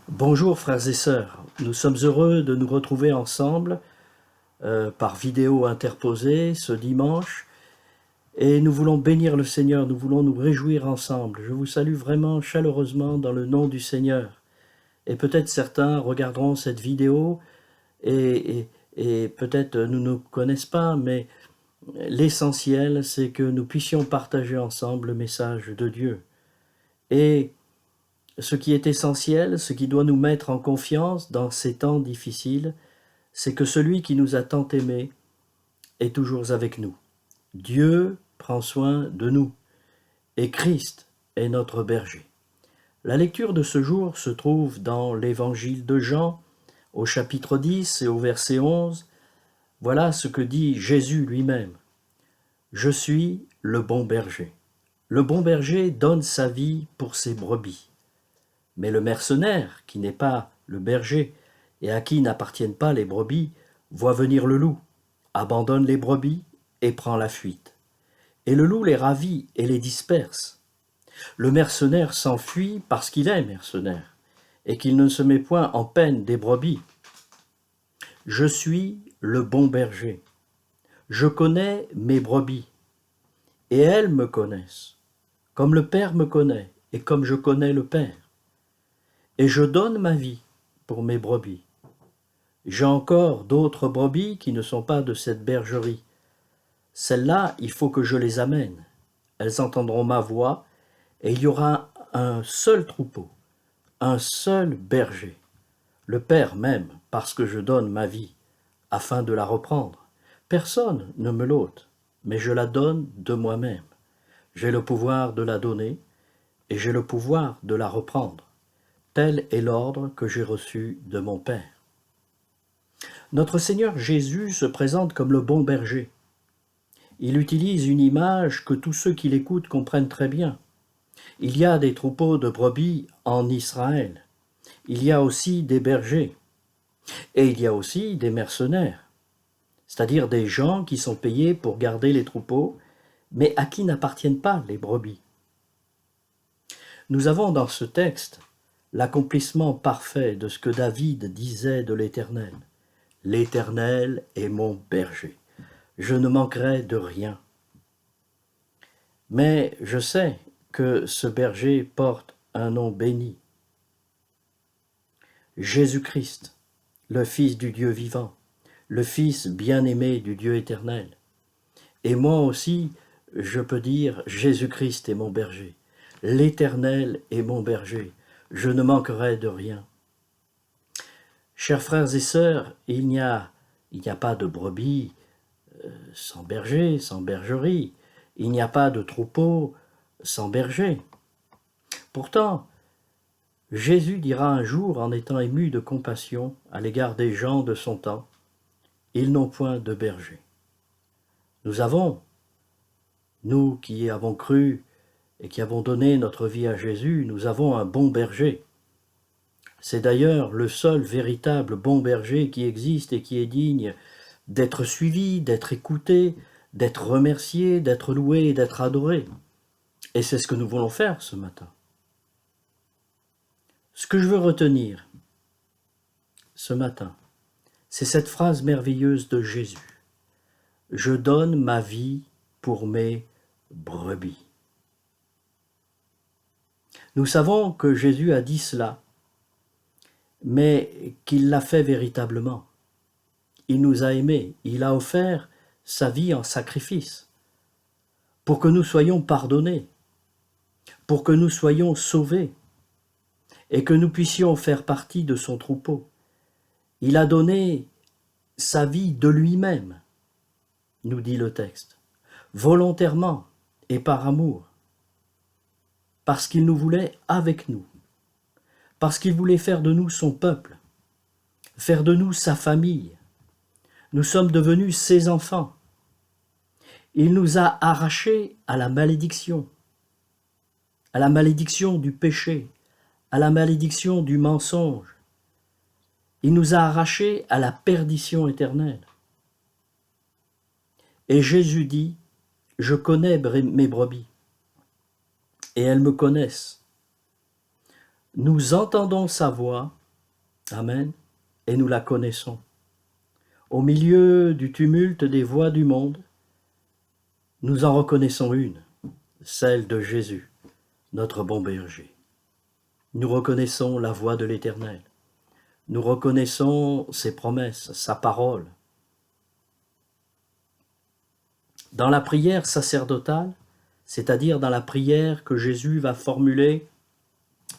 Bonjour frères et sœurs, nous sommes heureux de nous retrouver ensemble par vidéo interposée ce dimanche et nous voulons bénir le Seigneur, nous voulons nous réjouir ensemble. Je vous salue vraiment chaleureusement dans le nom du Seigneur. Et peut-être certains regarderont cette vidéo et peut-être nous ne connaissent pas, mais l'essentiel c'est que nous puissions partager ensemble le message de Dieu. Et ce qui est essentiel, ce qui doit nous mettre en confiance dans ces temps difficiles, c'est que celui qui nous a tant aimés est toujours avec nous. Dieu prend soin de nous et Christ est notre berger. La lecture de ce jour se trouve dans l'évangile de Jean, au chapitre 10 et au verset 11. Voilà ce que dit Jésus lui-même. « Je suis le bon berger. Le bon berger donne sa vie pour ses brebis. Mais le mercenaire, qui n'est pas le berger et à qui n'appartiennent pas les brebis, voit venir le loup, abandonne les brebis et prend la fuite. Et le loup les ravit et les disperse. Le mercenaire s'enfuit parce qu'il est mercenaire et qu'il ne se met point en peine des brebis. Je suis le bon berger. Je connais mes brebis et elles me connaissent, comme le Père me connaît et comme je connais le Père. Et je donne ma vie pour mes brebis. J'ai encore d'autres brebis qui ne sont pas de cette bergerie. Celles-là, il faut que je les amène. Elles entendront ma voix, et il y aura un seul troupeau, un seul berger. Le Père m'aime parce que je donne ma vie, afin de la reprendre. Personne ne me l'ôte, mais je la donne de moi-même. J'ai le pouvoir de la donner, et j'ai le pouvoir de la reprendre. Tel est l'ordre que j'ai reçu de mon Père. Notre Seigneur Jésus se présente comme le bon berger. Il utilise une image que tous ceux qui l'écoutent comprennent très bien. Il y a des troupeaux de brebis en Israël. Il y a aussi des bergers. Et il y a aussi des mercenaires, c'est-à-dire des gens qui sont payés pour garder les troupeaux, mais à qui n'appartiennent pas les brebis. Nous avons dans ce texte l'accomplissement parfait de ce que David disait de l'Éternel. « L'Éternel est mon berger, je ne manquerai de rien. » Mais je sais que ce berger porte un nom béni. Jésus-Christ, le Fils du Dieu vivant, le Fils bien-aimé du Dieu éternel. Et moi aussi, je peux dire, Jésus-Christ est mon berger, l'Éternel est mon berger, je ne manquerai de rien. Chers frères et sœurs, il n'y a pas de brebis sans berger, sans bergerie. Il n'y a pas de troupeau sans berger. Pourtant, Jésus dira un jour, en étant ému de compassion à l'égard des gens de son temps, « Ils n'ont point de berger. » Nous qui avons cru et qui avons donné notre vie à Jésus, nous avons un bon berger. C'est d'ailleurs le seul véritable bon berger qui existe et qui est digne d'être suivi, d'être écouté, d'être remercié, d'être loué et d'être adoré. Et c'est ce que nous voulons faire ce matin. Ce que je veux retenir ce matin, c'est cette phrase merveilleuse de Jésus. « Je donne ma vie pour mes brebis. » Nous savons que Jésus a dit cela, mais qu'il l'a fait véritablement. Il nous a aimés, il a offert sa vie en sacrifice pour que nous soyons pardonnés, pour que nous soyons sauvés et que nous puissions faire partie de son troupeau. Il a donné sa vie de lui-même, nous dit le texte, volontairement et par amour, parce qu'il nous voulait avec nous, parce qu'il voulait faire de nous son peuple, faire de nous sa famille. Nous sommes devenus ses enfants. Il nous a arrachés à la malédiction du péché, à la malédiction du mensonge. Il nous a arrachés à la perdition éternelle. Et Jésus dit, « Je connais mes brebis, et elles me connaissent. Nous entendons sa voix, Amen. Et nous la connaissons. Au milieu du tumulte des voix du monde, nous en reconnaissons une, celle de Jésus, notre bon berger. Nous reconnaissons la voix de l'Éternel. Nous reconnaissons ses promesses, sa parole. Dans la prière sacerdotale, c'est-à-dire dans la prière que Jésus va formuler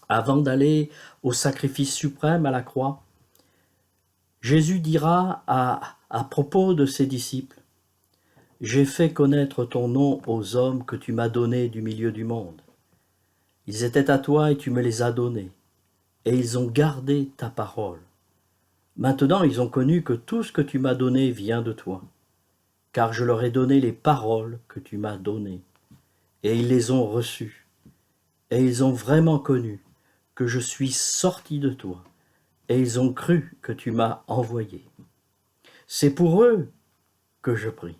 avant d'aller au sacrifice suprême à la croix, Jésus dira à propos de ses disciples, « J'ai fait connaître ton nom aux hommes que tu m'as donnés du milieu du monde. Ils étaient à toi et tu me les as donnés, et ils ont gardé ta parole. Maintenant ils ont connu que tout ce que tu m'as donné vient de toi, car je leur ai donné les paroles que tu m'as données, et ils les ont reçues, et ils ont vraiment connu que je suis sorti de toi, et ils ont cru que tu m'as envoyé. C'est pour eux que je prie.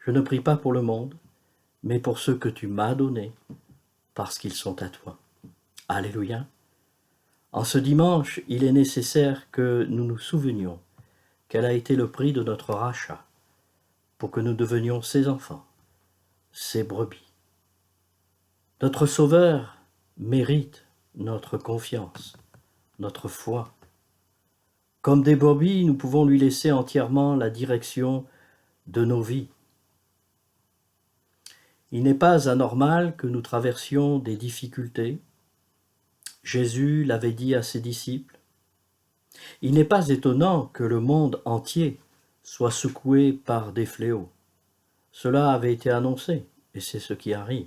Je ne prie pas pour le monde, mais pour ceux que tu m'as donnés, parce qu'ils sont à toi. » Alléluia. En ce dimanche, il est nécessaire que nous nous souvenions quel a été le prix de notre rachat, pour que nous devenions ses enfants, ses brebis. Notre Sauveur mérite notre confiance, notre foi. Comme des brebis, nous pouvons lui laisser entièrement la direction de nos vies. Il n'est pas anormal que nous traversions des difficultés. Jésus l'avait dit à ses disciples. Il n'est pas étonnant que le monde entier soit secoué par des fléaux. Cela avait été annoncé, et c'est ce qui arrive.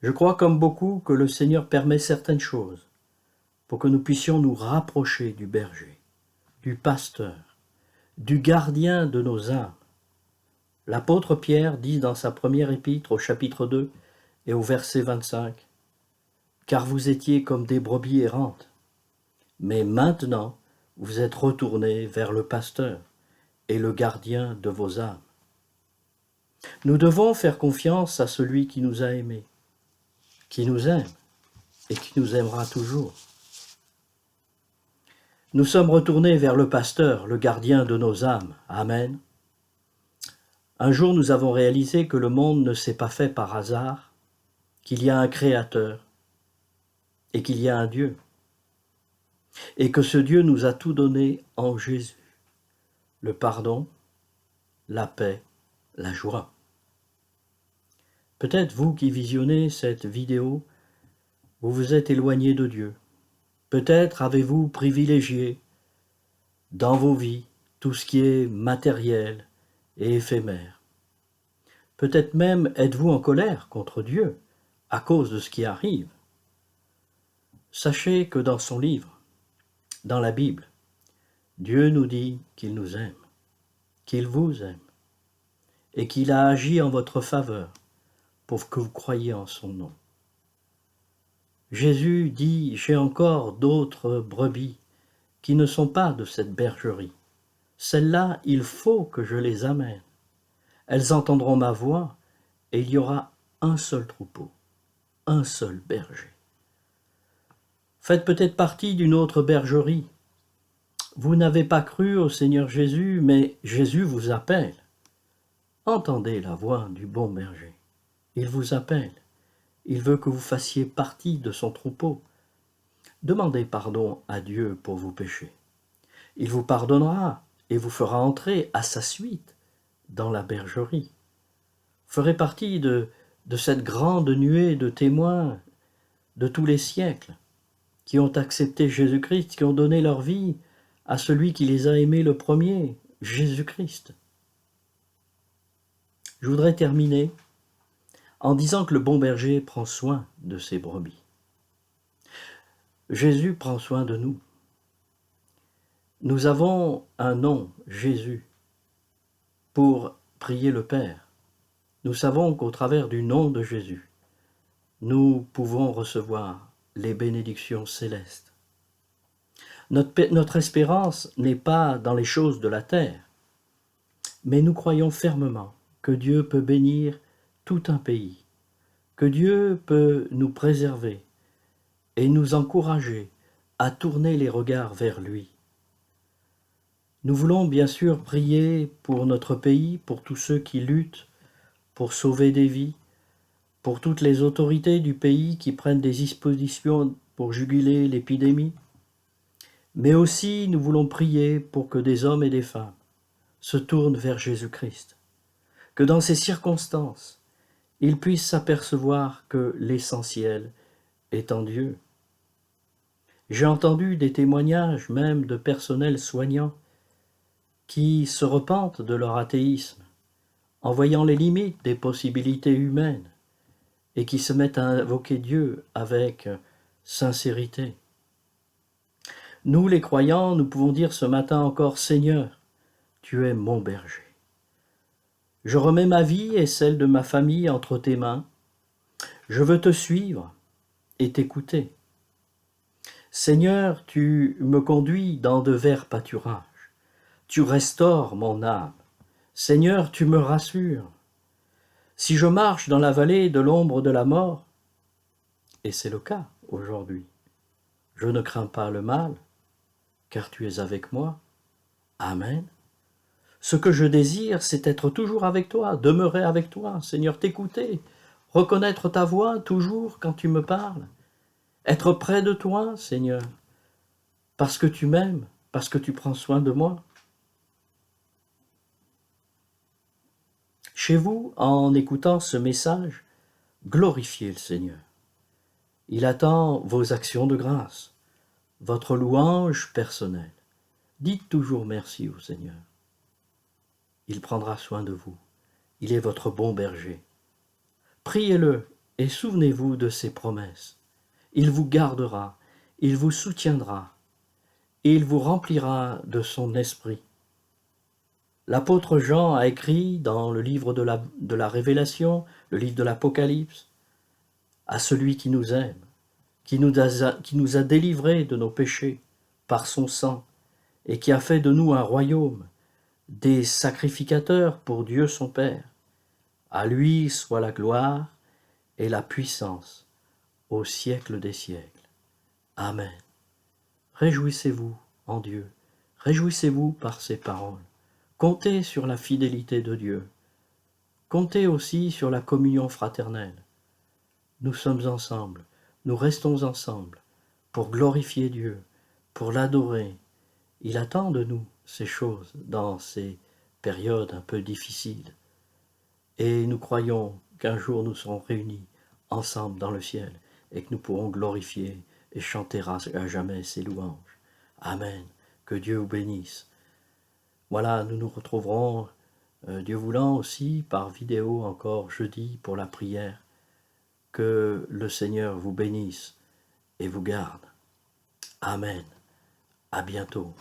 Je crois comme beaucoup que le Seigneur permet certaines choses pour que nous puissions nous rapprocher du berger, du pasteur, du gardien de nos âmes. L'apôtre Pierre dit dans sa première épître au chapitre 2 et au verset 25, « Car vous étiez comme des brebis errantes, mais maintenant vous êtes retournés vers le pasteur et le gardien de vos âmes. » Nous devons faire confiance à celui qui nous a aimés, qui nous aime et qui nous aimera toujours. Nous sommes retournés vers le pasteur, le gardien de nos âmes. Amen. Un jour, nous avons réalisé que le monde ne s'est pas fait par hasard, qu'il y a un Créateur et qu'il y a un Dieu, et que ce Dieu nous a tout donné en Jésus, le pardon, la paix, la joie. Peut-être vous qui visionnez cette vidéo, vous vous êtes éloigné de Dieu. Peut-être avez-vous privilégié dans vos vies tout ce qui est matériel et éphémère. Peut-être même êtes-vous en colère contre Dieu à cause de ce qui arrive. Sachez que dans son livre, dans la Bible, Dieu nous dit qu'il nous aime, qu'il vous aime, et qu'il a agi en votre faveur pour que vous croyiez en son nom. Jésus dit « J'ai encore d'autres brebis qui ne sont pas de cette bergerie. Celles-là, il faut que je les amène. Elles entendront ma voix et il y aura un seul troupeau, un seul berger. » Faites peut-être partie d'une autre bergerie. Vous n'avez pas cru au Seigneur Jésus, mais Jésus vous appelle. Entendez la voix du bon berger. Il vous appelle. Il veut que vous fassiez partie de son troupeau. Demandez pardon à Dieu pour vos péchés. Il vous pardonnera et vous fera entrer à sa suite dans la bergerie. Vous ferez partie de cette grande nuée de témoins de tous les siècles qui ont accepté Jésus-Christ, qui ont donné leur vie à celui qui les a aimés le premier, Jésus-Christ. Je voudrais terminer en disant que le bon berger prend soin de ses brebis. Jésus prend soin de nous. Nous avons un nom, Jésus, pour prier le Père. Nous savons qu'au travers du nom de Jésus, nous pouvons recevoir les bénédictions célestes. Notre espérance n'est pas dans les choses de la terre, mais nous croyons fermement que Dieu peut bénir tout un pays, que Dieu peut nous préserver et nous encourager à tourner les regards vers lui. Nous voulons bien sûr prier pour notre pays, pour tous ceux qui luttent pour sauver des vies, pour toutes les autorités du pays qui prennent des dispositions pour juguler l'épidémie, mais aussi nous voulons prier pour que des hommes et des femmes se tournent vers Jésus-Christ, que dans ces circonstances, ils puissent s'apercevoir que l'essentiel est en Dieu. J'ai entendu des témoignages même de personnels soignants qui se repentent de leur athéisme en voyant les limites des possibilités humaines et qui se mettent à invoquer Dieu avec sincérité. Nous, les croyants, nous pouvons dire ce matin encore, Seigneur, tu es mon berger. Je remets ma vie et celle de ma famille entre tes mains. Je veux te suivre et t'écouter. Seigneur, tu me conduis dans de verts pâturages. Tu restaures mon âme. Seigneur, tu me rassures. Si je marche dans la vallée de l'ombre de la mort, et c'est le cas aujourd'hui, je ne crains pas le mal, car tu es avec moi. Amen. Ce que je désire, c'est être toujours avec toi, demeurer avec toi, Seigneur, t'écouter, reconnaître ta voix toujours quand tu me parles, être près de toi, Seigneur, parce que tu m'aimes, parce que tu prends soin de moi. Chez vous, en écoutant ce message, glorifiez le Seigneur. Il attend vos actions de grâce, votre louange personnelle. Dites toujours merci au Seigneur. Il prendra soin de vous. Il est votre bon berger. Priez-le et souvenez-vous de ses promesses. Il vous gardera, il vous soutiendra, et il vous remplira de son esprit. L'apôtre Jean a écrit dans le livre de la Révélation, le livre de l'Apocalypse, à celui qui nous aime, qui nous a délivrés de nos péchés par son sang, et qui a fait de nous un royaume, des sacrificateurs pour Dieu son Père. À lui soit la gloire et la puissance au siècle des siècles. Amen. Réjouissez-vous en Dieu, réjouissez-vous par ses paroles. Comptez sur la fidélité de Dieu. Comptez aussi sur la communion fraternelle. Nous sommes ensemble, nous restons ensemble pour glorifier Dieu, pour l'adorer. Il attend de nous ces choses dans ces périodes un peu difficiles. Et nous croyons qu'un jour nous serons réunis ensemble dans le ciel et que nous pourrons glorifier et chanter à jamais ses louanges. Amen. Que Dieu vous bénisse. Voilà, nous nous retrouverons, Dieu voulant aussi, par vidéo encore jeudi pour la prière. Que le Seigneur vous bénisse et vous garde. Amen. À bientôt.